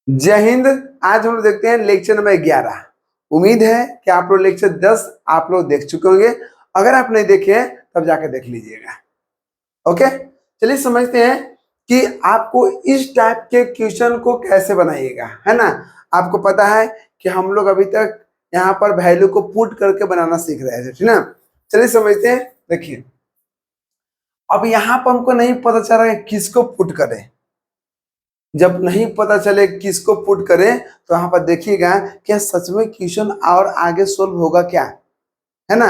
जय हिंद। आज हम लोग देखते हैं लेक्चर नंबर 11। उम्मीद है कि आप लोग लेक्चर 10 आप लोग देख चुके होंगे। अगर आप नहीं देखे हैं तब जाकर देख लीजिएगा। ओके, चलिए समझते हैं कि आपको इस टाइप के क्वेश्चन को कैसे बनाइएगा, है ना। आपको पता है कि हम लोग अभी तक यहाँ पर वैल्यू को पुट करके बनाना सीख रहे थे, ठीक ना। चलिए समझते हैं। देखिए, अब यहाँ पर हमको नहीं पता चल रहा है किसको पुट करें। जब नहीं पता चले किसको पुट करें तो यहाँ पर देखिएगा क्या सच में क्वेश्चन और आगे सोल्व होगा क्या, है ना।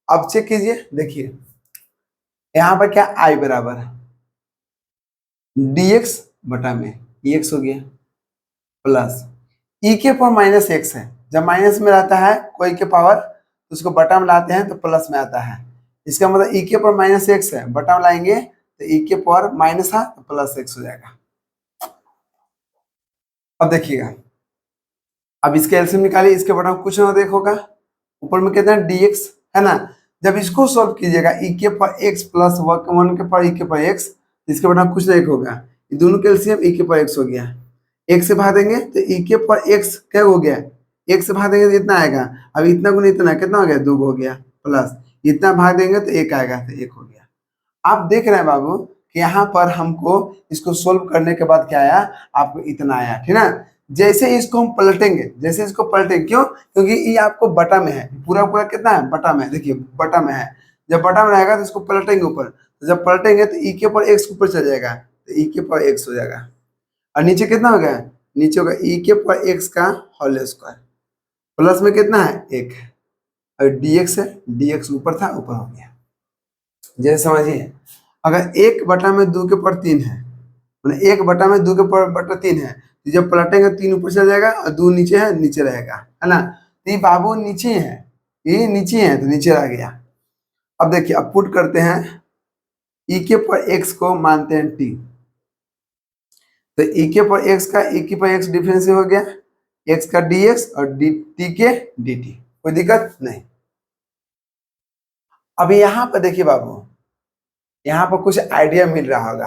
अब चेक कीजिए, देखिए यहाँ पर क्या आई बराबर dx बटा में एक्स हो गया प्लस ई के पावर माइनस एक्स है। जब माइनस में रहता है कोई के पावर तो उसको बटा में लाते हैं तो प्लस में आता है। इसका मतलब ई के पावर माइनस एक्स है, बटा में लाएंगे तो ई के पावर माइनस है तो प्लस एक्स हो जाएगा। अब देखिएगा, अब इसके एलसीएम निकालिए, इसके बटा में कुछ ना देखोगा, ऊपर में कितना dx है ना। जब इसको सॉल्व कीजिएगा ई के पावर एक्स प्लस वन के पावर ई के पावर एक्स, इसके बटा में कुछ नहीं होगा। ये दोनों के एलसीएम ई के पावर एक्स हो गया। एक से भाग देंगे तो ई के पावर एक्स क्या हो गया, एक से भाग देंगे तो इतना आएगा। अब इतना गुना इतना कितना हो गया, 2 हो गया प्लस इतना भाग देंगे तो 1 आएगा तो 1 हो गया। आप देख रहे हैं बाबू कि यहाँ पर हमको इसको सोल्व करने के बाद क्या आया, आपको इतना आया, ठीक ना। जैसे इसको हम पलटेंगे, जैसे इसको पलटेंगे, क्यों, क्योंकि ये आपको बटा में है, पूरा पूरा कितना है, बटा में, देखिए बटा में है। जब बटा में रहेगा तो इसको पलटेंगे ऊपर, तो जब पलटेंगे तो ई के ऊपर एक्स ऊपर चल जाएगा तो ई के ऊपर एक्स हो जाएगा। और नीचे कितना हो गया, नीचे होगा ई के ऊपर एक्स का होल स्क्वायर प्लस में कितना है 1 और dx है, dx ऊपर था ऊपर हो गया। जैसे समझिए, अगर 1 बटा में 2 के ऊपर 3 है, मतलब 1 बटा में 2 के ऊपर बटा 3 है, तो जब पलटेंगे 3 ऊपर चल जाएगा और 2 नीचे है, नीचे रहेगा, है ना। तो ये बाबू नीचे है, ये नीचे है तो नीचे रह गया। अब देखिए, अब पुट करते हैं, ई के पर एक्स को मानते हैं टी, तो ई के पर एक्स का ई के पर एक्स डिफरेंस हो गया, एक्स का dx और टी के dt, कोई दिक्कत नहीं। अब यहाँ पर देखिए बाबू, यहाँ पर कुछ आइडिया मिल रहा होगा।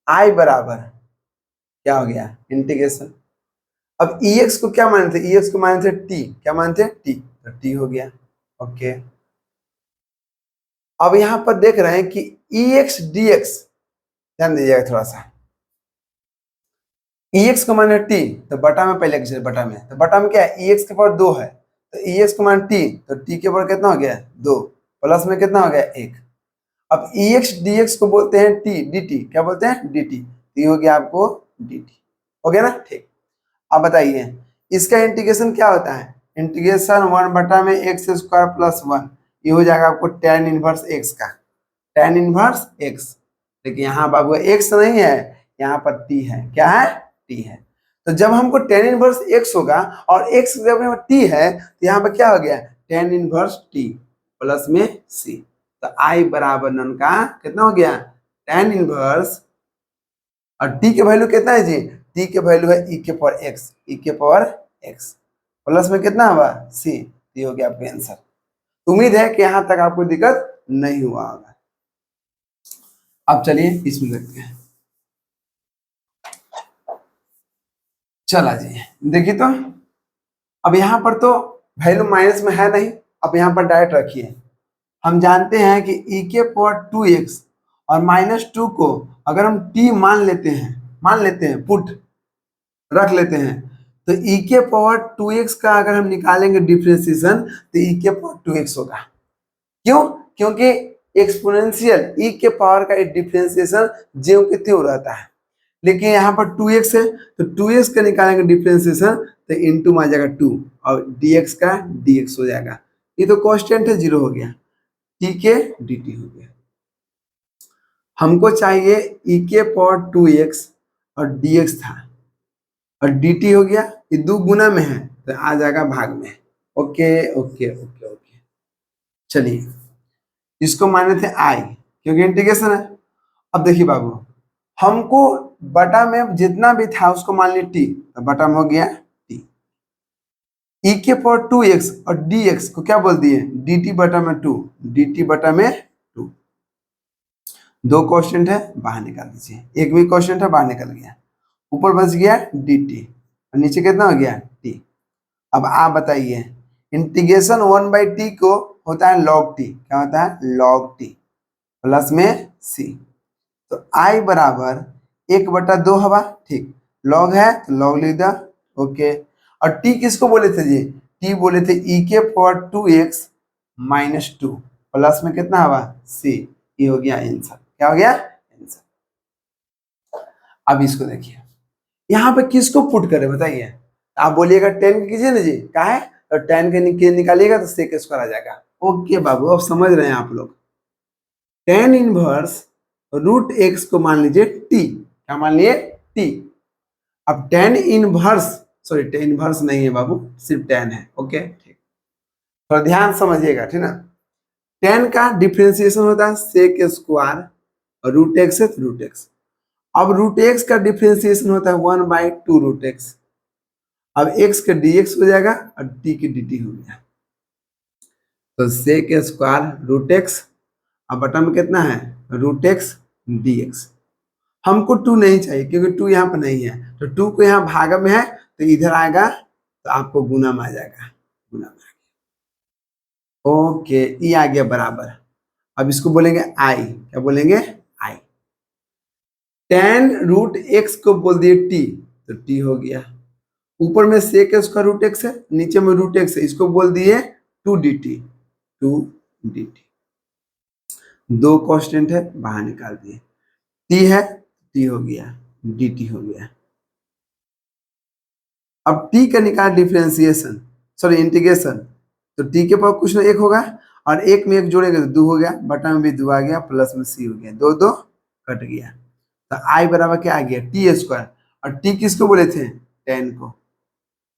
आई बराबर क्या हो गया, इंटीग्रेशन। अब ex को क्या मानते थे, ex को मानते थे t, क्या मानते हैं t, तो t हो गया। ओके, अब यहाँ पर देख रहे हैं कि ex dx, ध्यान दीजिएगा थोड़ा सा, ex को माने t तो बटा में पहले किसी बटा में, तो बटा में क्या है, ex के पावर 2 है तो ex को माने t तो t के पावर कितना हो गया 2 प्लस में कितना हो गया 1। अब ex dx को बोलते हैं t dt, क्या बोलते हैं dt, तो ये हो गया आपको dt, हो गया ना, ठीक। अब बताइए इसका इंटीग्रेशन क्या होता है, इंटीग्रेशन 1 बटा में एक्स स्क्वायर प्लस 1, ये हो जाएगा आपको tan इनवर्स x का, tan इनवर्स x। देखिए यहाँ बाबू x नहीं है, यहाँ पर t है, क्या है t है। तो जब हमको tan इनवर्स x होगा और x जब t है तो यहाँ पर क्या हो गया, tan इनवर्स t प्लस में c, तो i बराबर नन का कितना हो गया, tan इनवर्स, और t के वैल्यू कितना है जी, t के वैल्यू है e के पावर x, e के पावर x प्लस में कितना हुआ c, ये हो गया आपका आंसर। उम्मीद है कि यहाँ तक आपको दिक्कत नहीं हुआ होगा। अब चलिए इसमें देखते हैं। चला जी, देखिए तो अब यहाँ पर तो वैल्यू माइनस में है नहीं, अब यहाँ पर डायरेक्ट रखिए। हम जानते हैं कि e के पावर 2x और -2 को अगर हम t मान लेते हैं पुट रख लेते हैं, तो e के पावर 2x का अगर हम निकालेंगे डिफरेंशिएशन तो e के पावर 2x होगा। क्यों, क्योंकि एक्सपोनेंशियल e के पावर का डिफरेंशिएशन ज्यों के त्यों रहता है, लेकिन यहाँ पर 2x है तो 2x का निकालेंगे डिफरेंशिएशन तो इंटू में आ जाएगा 2 और dx का dx हो जाएगा। ये तो कांस्टेंट है, 0 हो गया, t के dt हो गया। हमको चाहिए e के पावर 2x और dx था और dt हो गया, ये 2 गुना में है तो आ जाएगा भाग में। ओके ओके ओके ओके, चलिए इसको माने थे i क्योंकि इंटीग्रेशन है। अब देखिए बाबू, हमको बटा में जितना भी था उसको मान ली t, तो बटा में हो गया t, e के पावर 2x और dx को क्या बोल दिए dt बटा में 2, dt बटा में 2। दो क्वेश्चन है बाहर निकाल दीजिए, एक भी क्वेश्चन है बाहर निकल गया। ऊपर बच गया dt और नीचे कितना हो गया t। अब आप बताइए इंटीग्रेशन 1/t को होता है log t, क्या होता है log t प्लस में c। तो i बराबर 1/2 हवा, ठीक, log है तो log लिख दो, ओके। और t किसको बोले थे जी, t बोले थे e के पावर 2x माइनस 2 प्लस में कितना हवा c। ये हो गया आंसर, क्या हो गया आंसर। अब इसको देखिए यहाँ पे किसको पुट करें बताइए। आप बोलिएगा 10 कीजिए ना जी, क्या है तो 10 के निकालिएगा तो सेक स्क्वायर आ जाएगा। ओके बाबू अब समझ रहे हैं आप लोग। tan इनवर्स रूट एक्स को मान लीजिए t, क्या मान लिए t। अब tan inverse, sorry tan inverse नहीं है बाबू, सिर्फ tan है, ओके ठीक। थोड़ा ध्यान समझिएगा, ठीक ना। tan का डिफरेंशिएशन होता है सेक स्क्वायर और रूट एक्स है तो रूट एक्स। अब रूट एक्स का डिफरेंशिएशन होता है 1/2 रूट एक्स। अब x का dx हो जाएगा और t की dt हो गया, तो सेक स्क्वायर रूट एक्स, अब बटा में कितना है रूट एक्स dx। हमको 2 नहीं चाहिए क्योंकि 2 यहाँ पर नहीं है, तो 2 को यहाँ भाग में है तो इधर आएगा तो आपको गुना में आ जाएगा, गुना में आ गया। ओके ये आ गया बराबर। अब इसको बोलेंगे आई, क्या बोलेंगे आई। tan रूट एक्स को बोल दिए t तो t हो गया। ऊपर में सेक स्क्वायर रूट एक्स है, नीचे में रूट एक्स है, इसको बोल दिए 2dt, 2dt। दो कांस्टेंट है बाहर निकाल दिए, t है t हो गया, dt हो गया। अब t का निकाल डिफरेंशिएशन, सॉरी इंटीग्रेशन, तो t के पास कुछ ना एक होगा और एक में एक जोड़ेंगे तो 2 हो गया, बटा में भी 2 आ गया, प्लस में c हो गया, 2 2 कट गया। तो i बराबर क्या आ गया टी स्क्वायर। और t किसको बोले थे 10 को,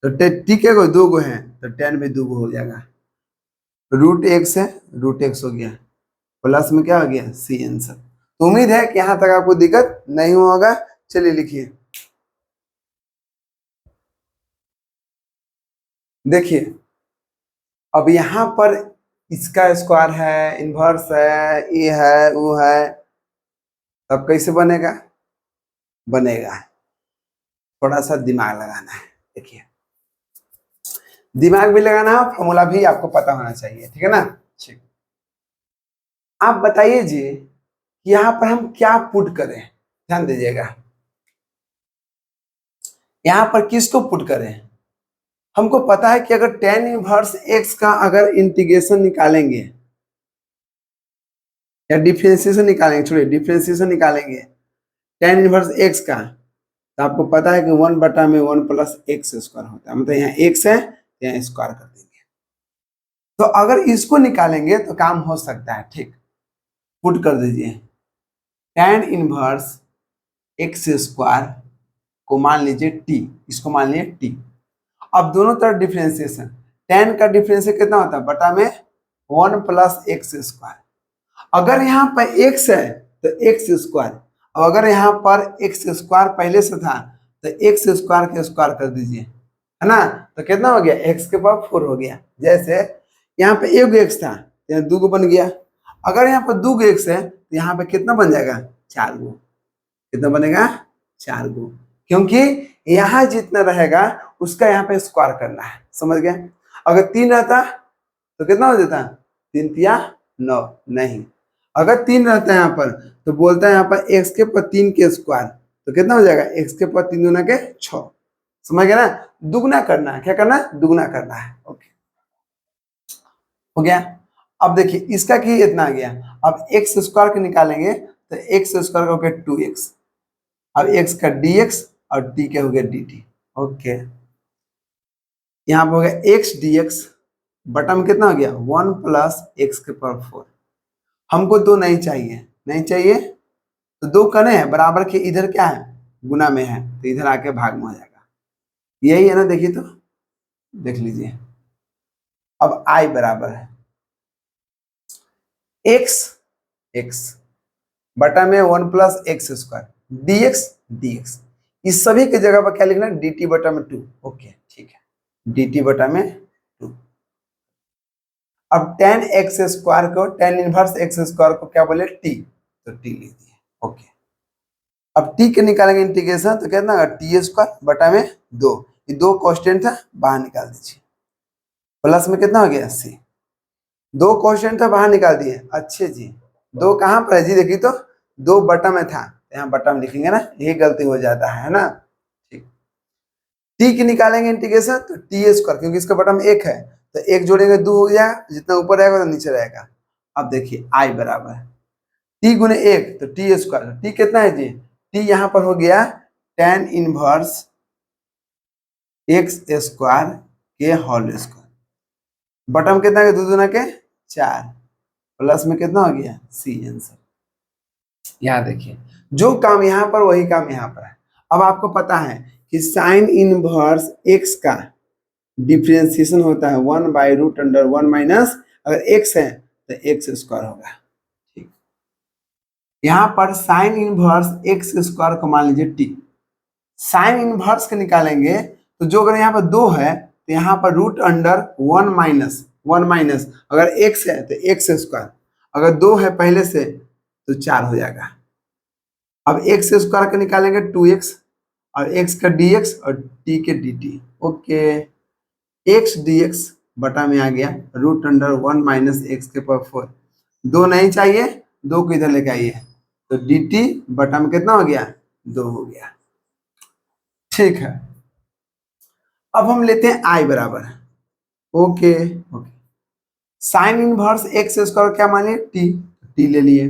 तो t के को 2 गो है तो 10 भी 2 गो हो जाएगा। रूट एक्स है, रूट एक्स हो गया, प्लस में क्या हो गया सी आंसर। तो उम्मीद है कि यहां तक आपको दिक्कत नहीं होगा। चलिए लिखिए, देखिए अब यहां पर इसका स्क्वायर है, इनवर्स है, ये है वो है, तब कैसे बनेगा, बनेगा थोड़ा सा दिमाग लगाना है। देखिए दिमाग भी लगाना है, फॉर्मूला भी आपको पता होना चाहिए, ठीक है ना। ठीक, आप बताइए जी यहाँ पर हम क्या पुट करें, ध्यान दीजिएगा। यहाँ पर किसको पुट करें, हमको पता है कि अगर tan इनवर्स x का अगर इंटीग्रेशन निकालेंगे या डिफरेंशिएशन निकालेंगे, छोड़िए डिफरेंशिएशन निकालेंगे tan इनवर्स x का, तो आपको पता है कि 1/1 प्लस एक्स स्क्वायर होता है, मतलब यहाँ x है यहाँ स्क्वायर कर देंगे। तो अगर इसको निकालेंगे तो काम हो सकता है, ठीक, पुट कर दीजिए tan इनवर्स एक्स स्क्वायर को मान लीजिए t, इसको मान लीजिए t। अब दोनों तरफ डिफरेंशिएशन, tan का डिफरेंशिएशन कितना होता है बटा में 1 प्लस एक्स स्क्वायर। अगर यहाँ पर x है तो एक्स स्क्वायर, और अगर यहाँ पर एक्स स्क्वायर पहले से था तो एक्स स्क्वायर के स्क्वायर कर दीजिए, है ना। तो कितना हो गया x के पावर 4 हो गया। जैसे यहाँ पे एक x था तो यहाँ 2 गो बन गया, अगर यहाँ पर 2 x है तो यहाँ पे कितना बन जाएगा 4 गो, कितना बनेगा 4 गो, क्योंकि यहाँ जितना रहेगा उसका यहाँ पे स्क्वायर करना है, समझ गए। अगर 3 रहता तो कितना हो जाता 3 तिया 9, नहीं, अगर 3 रहता है यहाँ पर तो बोलता है यहाँ पर x के पर 3 के स्क्वायर, तो कितना हो जाएगा x के पर 3 दूना के 6, समझ गया ना। दुगना करना है, क्या करना है दुगना करना है, ओके हो गया। अब देखिए इसका की इतना आ गया, अब एक्स स्क्वायर के निकालेंगे तो एक्स स्क्वायर का हो गया 2x, अब x का dx और t का हो गया dt, ओके। यहाँ पे हो गया x dx बटा में कितना हो गया 1 प्लस एक्स के पावर 4। हमको 2 नहीं चाहिए, नहीं चाहिए तो 2 कने हैं बराबर के, इधर क्या है गुना में है तो इधर आके भाग में हो जाएगा, यही है ना। देखिए तो देख लीजिए, अब i बराबर है x x बटा में 1 plus x square dx dx, इस सभी के जगह पर क्या लिखना है dt बटा में 2, ओके ठीक है dt बटा में 2। अब tan एक्स स्क्वायर को tan इनवर्स एक्स स्क्वायर को क्या बोले t, तो t लिख दिए, ओके। अब टी के निकालेंगे इंटीग्रेशन तो कितना होगा टी स्क्वायर बटा में 2, ये 2 कांस्टेंट था बाहर निकाल दीजिए, प्लस में कितना हो गया सी, 2 कांस्टेंट था बाहर निकाल दिए। अच्छे जी 2 कहाँ पर है जी, देखिए तो 2 बटा में था, यहाँ बटा में लिखेंगे ना, यही गलती हो जाता है ना। ठीक, टी की निकालेंगे इंटीग्रेशन तो टी स्क्वायर, क्योंकि इसका बटा में 1 है तो 1 जोड़ेंगे 2 हो जाएगा, जितना ऊपर रहेगा तो नीचे रहेगा। अब देखिए आई बराबर टी गुने 1 तो टी स्क्वायर, टी कितना है जी, टी यहाँ पर हो गया tan इनवर्स एक्स स्क्वायर के होल स्क्वायर, बटम कितना के 2 दूना के 4, प्लस में कितना हो गया सी आंसर। यहाँ देखिए जो काम यहाँ पर वही काम यहाँ पर है। अब आपको पता है कि साइन इनवर्स एक्स का डिफरेंशिएशन होता है 1/√1 माइनस, अगर एक्स है तो एक्स स्क्वायर होगा। ठीक, यहाँ पर साइन इनवर्स एक्स स्क्वायर को मान लीजिए टी, साइन इनवर्स के निकालेंगे तो जो अगर यहाँ पर 2 है तो यहाँ पर √1 माइनस अगर एक्स है तो एक्स स्क्वायर, अगर 2 है पहले से तो 4 हो जाएगा। अब एक्स स्क्वायर का निकालेंगे 2x और x का dx और t के dt। ओके, x dx बटा में आ गया √1 माइनस एक्स के पावर 4, 2 नहीं चाहिए, 2 को इधर लेके आइए तो dt बटा में कितना हो गया 2 हो गया। ठीक है, अब हम लेते हैं आई बराबर, okay okay, sine inverse x square क्या मानिए टी ले लिए,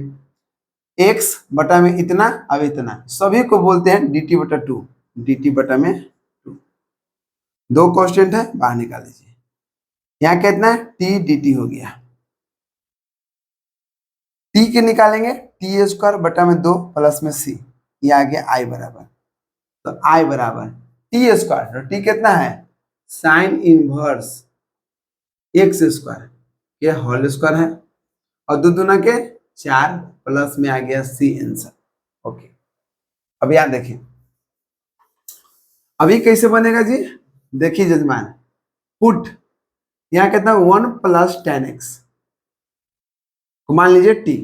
एक्स बटा में इतना अब इतना सभी को बोलते हैं dt बटा 2, dt बटा में 2, 2 कांस्टेंट है बाहर निकाल लीजिए, यहाँ कितना है टी dt हो गया, टी के निकालेंगे टी स्क्वायर बटा में 2 प्लस में सी, ये आ गया आई बराबर, तो आई बराबर टी स्क्वायर, तो टी कितना है साइन इनवर्स एक्स स्क्वायर ये होल स्क्वायर है और 2 दूना के 4 प्लस में आ गया सी आंसर। ओके, अब यहाँ देखिए अभी कैसे बनेगा जी, देखिए जजमान पुट यहाँ कितना 1 + tan x मान लीजिए टी,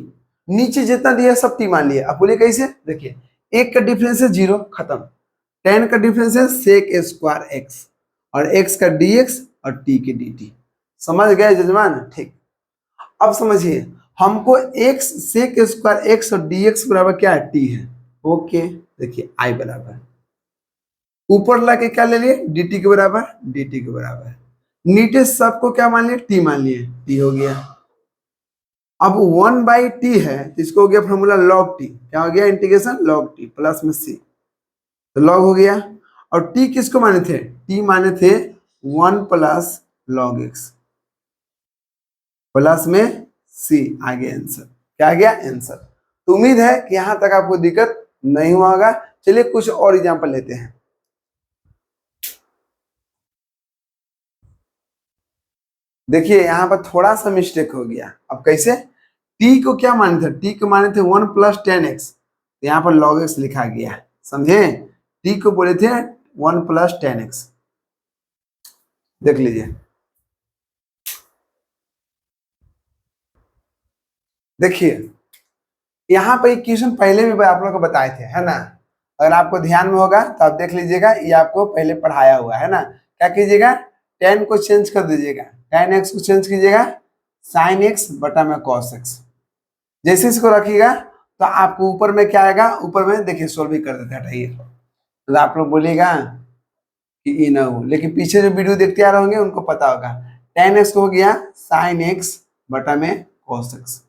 नीचे जितना दिया सब टी मान लिया, अब बोलिए कैसे, देखिए 1 का डिफरेंस है 0 खत्म, tan का डिफरेंस है sec स्क्वायर x और x का dx और t के dt, समझ गए जजमान। ठीक, अब समझिए हमको x sec स्क्वायर x और dx बराबर क्या है t है। ओके, देखिए i बराबर ऊपर लाके क्या ले लिए dt के बराबर, dt के बराबर, नीचे सबको क्या मान लिए t मान लिए, t हो गया। अब 1/t है तो इसको हो गया फॉर्मूला log t, क्या हो गया इंटीग्रेशन log t प्लस में c, तो log हो गया। और t किसको माने थे, t माने थे 1 + log x प्लस में c, आ गया आंसर, क्या आ गया आंसर। तो उम्मीद है कि यहां तक आपको दिक्कत नहीं हुआ होगा। चलिए कुछ और एग्जांपल लेते हैं। देखिए यहाँ पर थोड़ा सा मिस्टेक हो गया, अब कैसे, t को क्या माने थे, t को माने थे 1 + tan x, तो यहाँ पर log x लिखा गया, समझे, t को बोले थे 1 + tan x, देख लीजिए, देखिए यहाँ पर क्वेश्चन पहले भी आप लोगों को बताए थे, है ना, अगर आपको ध्यान में होगा तो आप देख लीजिएगा, ये आपको पहले पढ़ाया हुआ है ना। क्या कीजिएगा, tan को चेंज कर दीजिएगा, tan x को चेंज कीजिएगा sin x बटा में cos x, जैसे इसको रखिएगा तो आपको ऊपर में क्या आएगा, ऊपर में देखिए सोल्व भी कर देते हैं, हटाइए, तो आप लोग बोलिएगा कि ई ना हो, लेकिन पीछे जो वीडियो देखते आ रहे होंगे उनको पता होगा, tan x हो गया sin x बटा में cos x,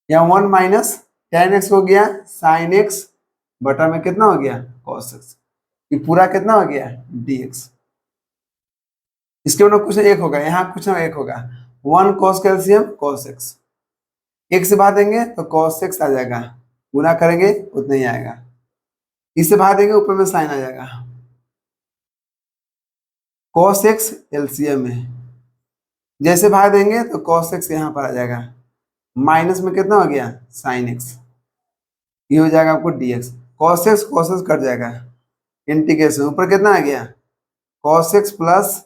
यहाँ 1 माइनस tan x हो गया sin x बटा में कितना हो गया cos x, ये पूरा कितना हो गया dx, इसके बाद कुछ एक होगा, यहाँ कुछ ना एक होगा, 1 cos कैल्सियम cos x, एक से भाग देंगे तो cos x आ जाएगा, गुना करेंगे उतना ही आएगा, इससे भाग देंगे ऊपर में साइन आ जाएगा, cos x एलसीएम में, जैसे भाग देंगे तो cos x यहाँ पर आ जाएगा, माइनस में कितना हो गया sin x, ये हो जाएगा आपको dx, cos x कट जाएगा, इंटीग्रेशन ऊपर कितना आ गया cos x plus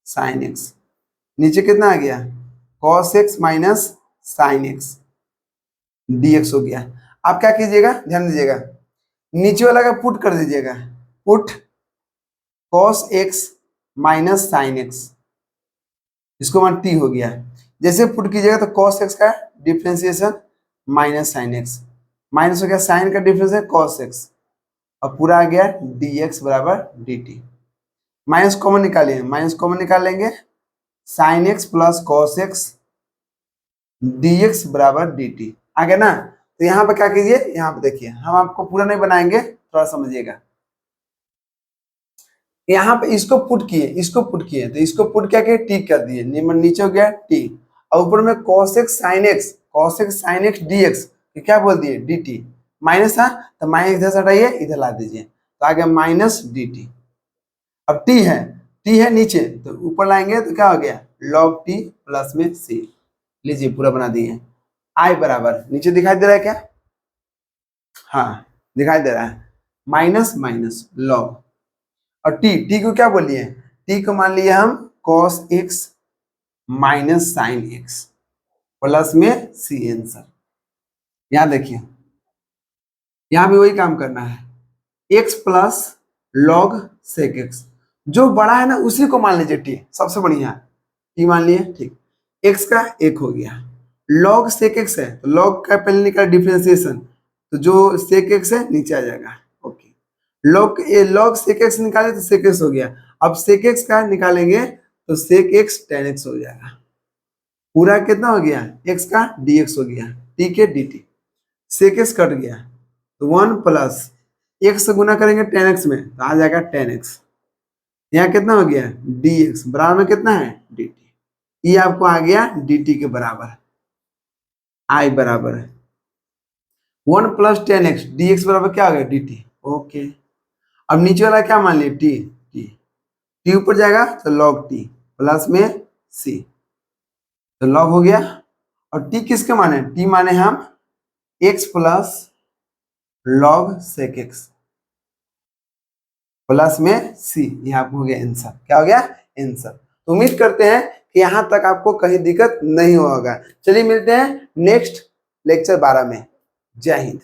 sin x, नीचे कितना आ गया cos x minus sin x, dx हो गया। आप क्या कीजिएगा, ध्यान दीजिएगा, नीचे वाला का पुट कर दीजिएगा, put cos x minus sine x, इसको मान t हो गया। जैसे पुट कीजिएगा तो cos x का differentiation minus sine x, minus हो गया साइन का डिफरेंस है cos x, और पूरा आ गया dx बराबर dt। माइनस कॉमन निकालिए, माइनस कॉमन निकाल लेंगे, sine x plus cos x dx बराबर dt आ गया ना। तो यहाँ पे क्या कीजिए, यहाँ पे देखिए, हम आपको पूरा नहीं बनाएंगे, थोड़ा समझिएगा। यहाँ पे इसको पुट किए, इसको पुट किए, तो इसको पुट क्या किए, टी कर दिए, नीचे हो गया टी, और ऊपर में cos x sin x dx, क्या बोल दिए dt, माइनस था तो माइनस इधर से हटाइए, इधर ला दीजिए, तो आ गया माइनस dt। अब t है नीचे, तो ऊपर लाएंगे तो क्या हो गया log t प्लस में c, लीजिए पूरा बना दिए। i बराबर नीचे दिखाई दे रहा है क्या, हाँ दिखाई दे रहा है, माइनस माइनस log, और t को क्या बोलिए, t को मान लिए हम cos x minus sine x plus में c आंसर। यहां देखिए, यहां भी वही काम करना है, x plus log sec x, जो बड़ा है ना उसी को मान लीजिए t, सबसे बढ़िया t मान लिए, ठीक, x का एक हो गया, log sec x है तो log का पहले निकाल डिफरेंशिएशन, तो जो sec x है नीचे आ जाएगा, ओके, log sec x निकाले तो sec x हो गया, अब sec x का निकालेंगे तो sec x tan x हो जाएगा, पूरा कितना हो गया x का dx हो गया, t के dt, sec x कट गया तो 1 प्लस x से गुना करेंगे tan x में तो आ जाएगा tan x, यहाँ कितना हो गया dx बराबर में कितना है dt, ये आपको आ गया dt के बराबर, i बराबर है 1 प्लस tan x, dx बराबर क्या हो गया dt, ओके। अब नीचे वाला क्या मान लिया t ऊपर जाएगा तो log t प्लस में c, तो log हो गया, और t किसके माने, t माने हम x plus log sec x plus में c, यहाँ आपको हो गया आंसर, क्या हो गया आंसर। तो उम्मीद करते हैं कि यहाँ तक आपको कहीं दिक्कत नहीं होगा। चलिए मिलते हैं नेक्स्ट लेक्चर 12 में। जय हिंद।